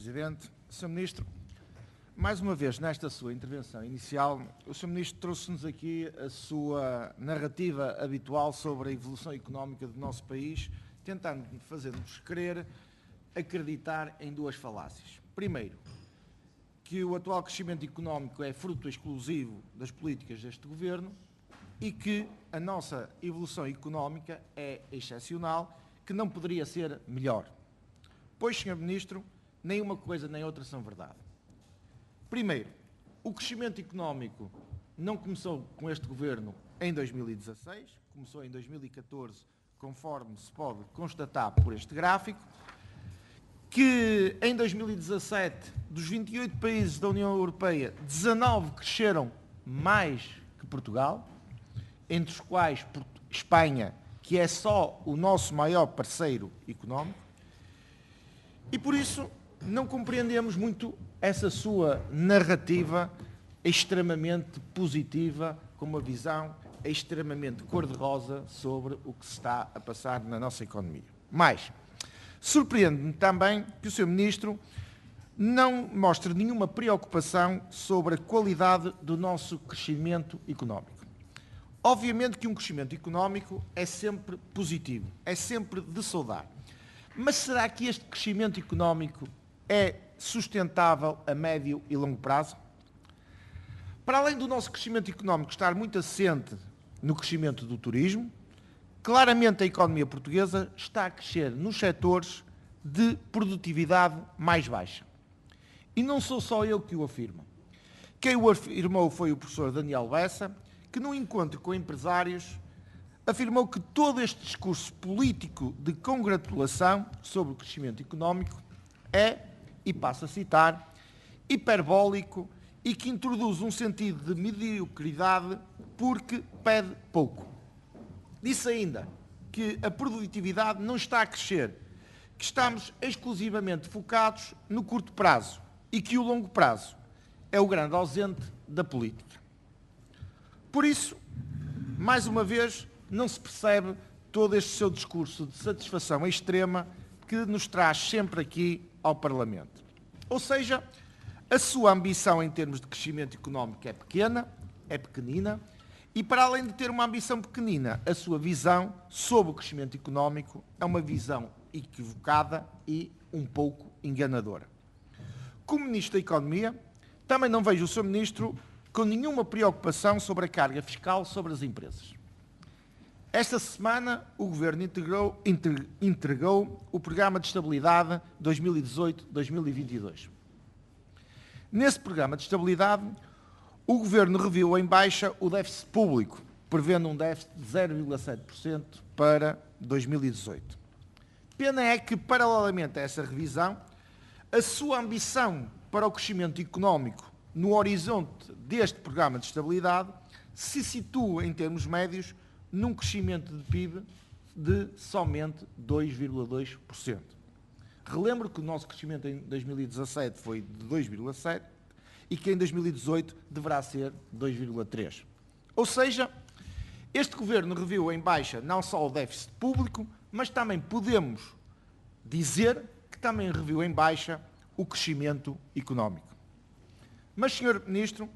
Presidente. Sr. Ministro, mais uma vez, nesta sua intervenção inicial, o Sr. Ministro trouxe-nos aqui a sua narrativa habitual sobre a evolução económica do nosso país, tentando fazer-nos querer acreditar em duas falácias. Primeiro, que o atual crescimento económico é fruto exclusivo das políticas deste Governo e que a nossa evolução económica é excepcional, que não poderia ser melhor. Pois, Sr. Ministro, nem uma coisa nem outra são verdade. Primeiro, o crescimento económico não começou com este Governo em 2016, começou em 2014, conforme se pode constatar por este gráfico, que em 2017, dos 28 países da União Europeia, 19 cresceram mais que Portugal, entre os quais Espanha, que é só o nosso maior parceiro económico, e por isso não compreendemos muito essa sua narrativa extremamente positiva, com uma visão extremamente cor-de-rosa sobre o que se está a passar na nossa economia. Mas surpreende-me também que o Sr. Ministro não mostre nenhuma preocupação sobre a qualidade do nosso crescimento económico. Obviamente que um crescimento económico é sempre positivo, é sempre de saudar. Mas será que este crescimento económico é sustentável a médio e longo prazo? Para além do nosso crescimento económico estar muito assente no crescimento do turismo, claramente a economia portuguesa está a crescer nos setores de produtividade mais baixa. E não sou só eu que o afirmo. Quem o afirmou foi o professor Daniel Bessa, que num encontro com empresários afirmou que todo este discurso político de congratulação sobre o crescimento económico é, e passo a citar, hiperbólico e que introduz um sentido de mediocridade porque pede pouco. Disse ainda que a produtividade não está a crescer, que estamos exclusivamente focados no curto prazo e que o longo prazo é o grande ausente da política. Por isso, mais uma vez, não se percebe todo este seu discurso de satisfação extrema que nos traz sempre aqui ao Parlamento. Ou seja, a sua ambição em termos de crescimento económico é pequena, é pequenina, e para além de ter uma ambição pequenina, a sua visão sobre o crescimento económico é uma visão equivocada e um pouco enganadora. Como Ministro da Economia, também não vejo o Sr. Ministro com nenhuma preocupação sobre a carga fiscal sobre as empresas. Esta semana, o Governo entregou o Programa de Estabilidade 2018-2022. Nesse Programa de Estabilidade, o Governo reviu em baixa o déficit público, prevendo um déficit de 0,7% para 2018. Pena é que, paralelamente a essa revisão, a sua ambição para o crescimento económico no horizonte deste Programa de Estabilidade se situa, em termos médios, num crescimento de PIB de somente 2,2%. Relembro que o nosso crescimento em 2017 foi de 2,7% e que em 2018 deverá ser 2,3%. Ou seja, este Governo reviu em baixa não só o déficit público, mas também podemos dizer que também reviu em baixa o crescimento económico. Mas, Sr. Ministro,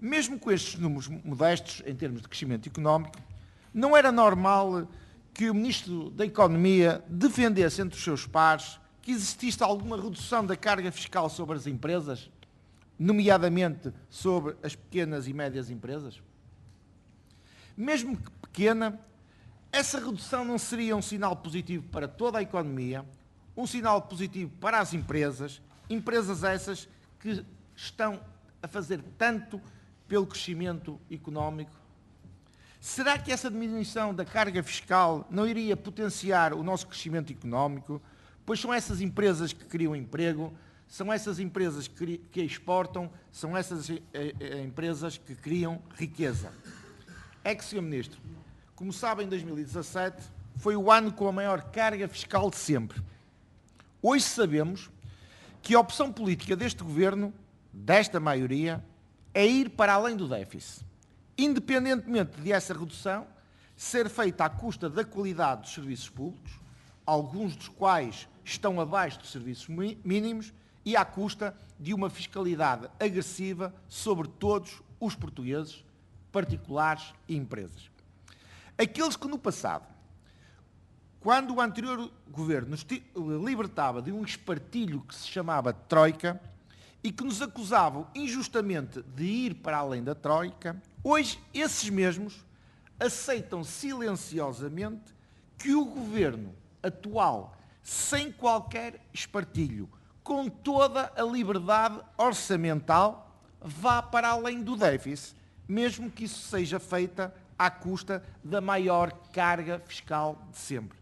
mesmo com estes números modestos em termos de crescimento económico, não era normal que o Ministro da Economia defendesse entre os seus pares que existisse alguma redução da carga fiscal sobre as empresas, nomeadamente sobre as pequenas e médias empresas? Mesmo que pequena, essa redução não seria um sinal positivo para toda a economia, um sinal positivo para as empresas, empresas essas que estão a fazer tanto pelo crescimento económico? Será que essa diminuição da carga fiscal não iria potenciar o nosso crescimento económico? Pois são essas empresas que criam emprego, são essas empresas que exportam, são essas empresas que criam riqueza. É que, Sr. Ministro, como sabem, 2017 foi o ano com a maior carga fiscal de sempre. Hoje sabemos que a opção política deste Governo, desta maioria, é ir para além do déficit. Independentemente de essa redução ser feita à custa da qualidade dos serviços públicos, alguns dos quais estão abaixo dos serviços mínimos, e à custa de uma fiscalidade agressiva sobre todos os portugueses, particulares e empresas. Aqueles que no passado, quando o anterior governo nos libertava de um espartilho que se chamava Troika e que nos acusavam injustamente de ir para além da Troika, hoje esses mesmos aceitam silenciosamente que o governo atual, sem qualquer espartilho, com toda a liberdade orçamental, vá para além do déficit, mesmo que isso seja feita à custa da maior carga fiscal de sempre.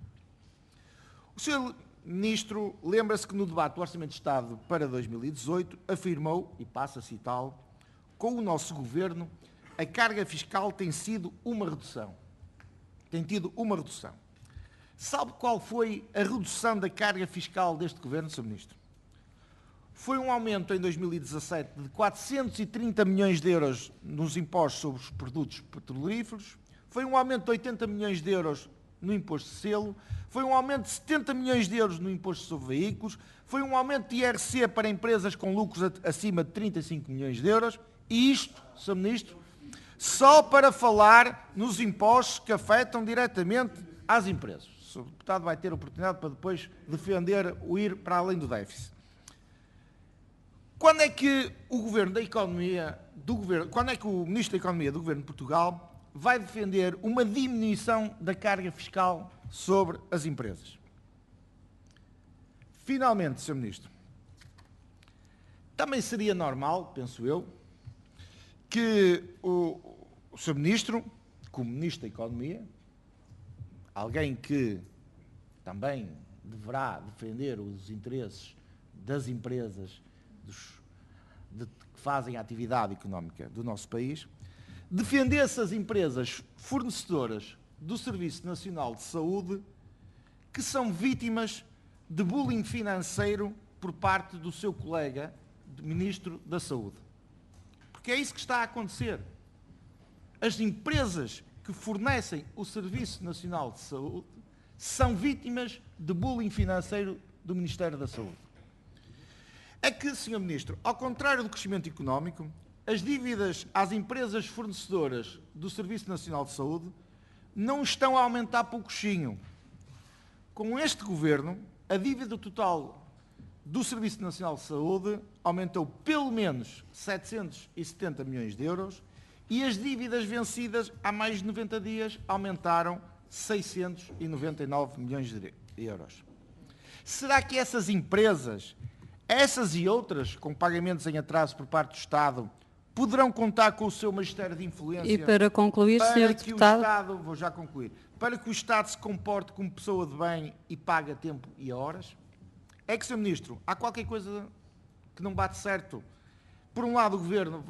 O Sr. Ministro lembra-se que no debate do Orçamento de Estado para 2018 afirmou, e passo a citá-lo, com o nosso governo a carga fiscal tem sido uma redução. Tem tido uma redução. Sabe qual foi a redução da carga fiscal deste governo, Sr. Ministro? Foi um aumento em 2017 de 430 milhões de euros nos impostos sobre os produtos petrolíferos, foi um aumento de 80 milhões de euros no imposto de selo, foi um aumento de 70 milhões de euros no imposto sobre veículos, foi um aumento de IRC para empresas com lucros acima de 35 milhões de euros, e isto, Sr. Ministro, só para falar nos impostos que afetam diretamente às empresas. O Sr. Deputado vai ter oportunidade para depois defender o ir para além do déficit. Quando é que o Governo da Economia quando é que o Ministro da Economia do Governo de Portugal vai defender uma diminuição da carga fiscal sobre as empresas? Finalmente, Sr. Ministro, também seria normal, penso eu, que o Sr. Ministro, como Ministro da Economia, alguém que também deverá defender os interesses das empresas que fazem a atividade económica do nosso país, defendesse as empresas fornecedoras do Serviço Nacional de Saúde que são vítimas de bullying financeiro por parte do seu colega, Ministro da Saúde. Porque é isso que está a acontecer. As empresas que fornecem o Serviço Nacional de Saúde são vítimas de bullying financeiro do Ministério da Saúde. É que, Sr. Ministro, ao contrário do crescimento económico, as dívidas às empresas fornecedoras do Serviço Nacional de Saúde não estão a aumentar pouquinho. Com este governo, a dívida total do Serviço Nacional de Saúde aumentou pelo menos 770 milhões de euros e as dívidas vencidas há mais de 90 dias aumentaram 699 milhões de euros. Será que essas empresas, essas e outras com pagamentos em atraso por parte do Estado, poderão contar com o seu magistério de influência? E para concluir, Sr. Deputado... Vou já concluir. Para que o Estado se comporte como pessoa de bem e pague a tempo e a horas? É que, Sr. Ministro, há qualquer coisa que não bate certo. Por um lado, o Governo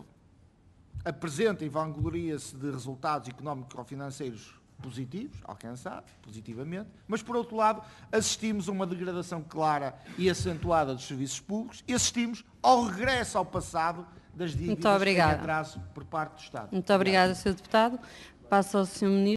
apresenta e vangloria-se de resultados económico-financeiros positivos, alcançados positivamente, mas, por outro lado, assistimos a uma degradação clara e acentuada dos serviços públicos e assistimos ao regresso ao passado das dívidas em atraso por parte do Estado. Muito obrigada, Sr. Deputado. Passo ao Sr. Ministro.